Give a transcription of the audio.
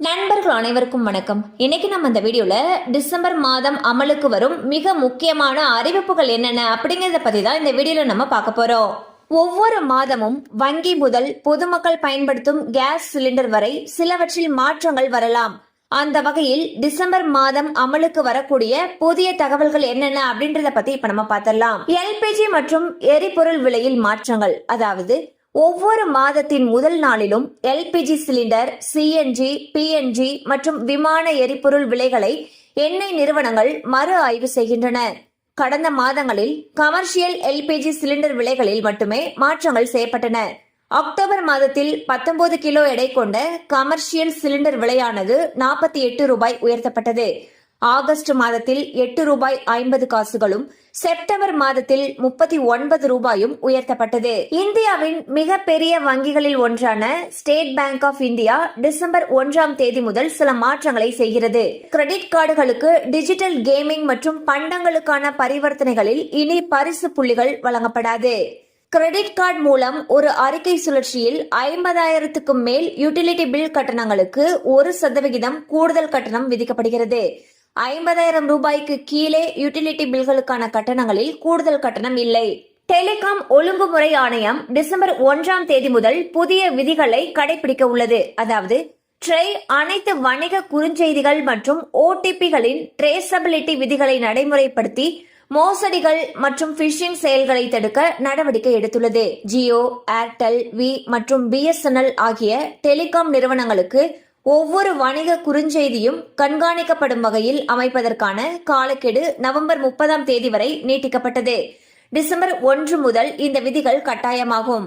நண்பர்கள் அனைவருக்கும் வணக்கம். இன்னைக்கு நம்ம இந்த வீடியோல டிசம்பர் மாதம் அமலுக்கு வரும் மிக முக்கியமான அறிவிப்புகள் என்னென்ன அப்படிங்கறத பத்தி தான் இந்த வீடியோல நம்ம பார்க்க போறோம். ஒவ்வொரு மாதமும் வங்கி முதல் பொதுமக்கள் பயன்படுத்தும் கேஸ் சிலிண்டர் வரை சிலவற்றில் மாற்றங்கள் வரலாம். அந்த வகையில் டிசம்பர் மாதம் அமலுக்கு வரக்கூடிய புதிய தகவல்கள் என்னென்ன அப்படின்றத பத்தி இப்ப நம்ம பார்த்தரலாம். எல்பிஜி மற்றும் எரிபொருள் விலையில் மாற்றங்கள், அதாவது ஒவ்வொரு மாதத்தின் முதல் நாளிலும் எல்பிஜி சிலிண்டர், சிஎன்ஜி, பிஎன்ஜி மற்றும் விமான எரிபொருள் விலைகளை எண்ணெய் நிறுவனங்கள் மறு ஆய்வு செய்கின்றன. கடந்த மாதங்களில் கமர்ஷியல் எல்பிஜி சிலிண்டர் விலைகளில் மட்டுமே மாற்றங்கள் செய்யப்பட்டன. அக்டோபர் மாதத்தில் 19 கிலோ எடை கொண்ட கமர்ஷியல் சிலிண்டர் விலையானது 48 ரூபாய் உயர்த்தப்பட்டது. ஆகஸ்ட் மாதத்தில் 8 ரூபாய் 50 காசுகளும், செப்டம்பர் மாதத்தில் 39 ரூபாயும் உயர்த்தப்பட்டது. இந்தியாவின் மிகப்பெரிய வங்கிகளில் ஒன்றான State Bank of India December 1ஆம் தேதி முதல் சில மாற்றங்களை செய்கிறது. கிரெடிட் கார்டுகளுக்கு டிஜிட்டல் கேமிங் மற்றும் பண்டங்களுக்கான பரிவர்த்தனைகளில் இனி பரிசு புள்ளிகள் வழங்கப்படாது. கிரெடிட் கார்டு மூலம் ஒரு அறிக்கை சுழற்சியில் 50,000க்கும் மேல் யூட்டிலிட்டி பில் கட்டணங்களுக்கு 1% கூடுதல் கட்டணம் விதிக்கப்படுகிறது. 50,000 ரூபாய்க்கு கீழே யூட்டிலிட்டி பில்களுக்கான கட்டணங்களில் கூடுதல் கட்டணம் இல்லை. டெலிகாம் ஒழுங்குமுறை ஆணையம் டிசம்பர் 1ஆம் தேதி முதல் புதிய விதிகளை கடைபிடிக்க உள்ளது. அதாவது ட்ரை அனைத்து வணிக குறுஞ்செய்திகள் மற்றும் ஓடிபிகளின் ட்ரேசபிலிட்டி விதிகளை நடைமுறைப்படுத்தி மோசடிகள் மற்றும் பிஷிங் செயல்களை தடுக்க நடவடிக்கை எடுத்துள்ளது. ஜியோ, ஏர்டெல், வி மற்றும் பிஎஸ்என்எல் ஆகிய டெலிகாம் நிறுவனங்களுக்கு ஒவ்வொரு வணிக குறுஞ்செய்தியும் கண்காணிக்கப்படும் வகையில் அமைப்பதற்கான காலக்கெடு நவம்பர் 30ஆம் தேதி வரை நீட்டிக்கப்பட்டது. டிசம்பர் 1 முதல் இந்த விதிகள் கட்டாயமாகும்.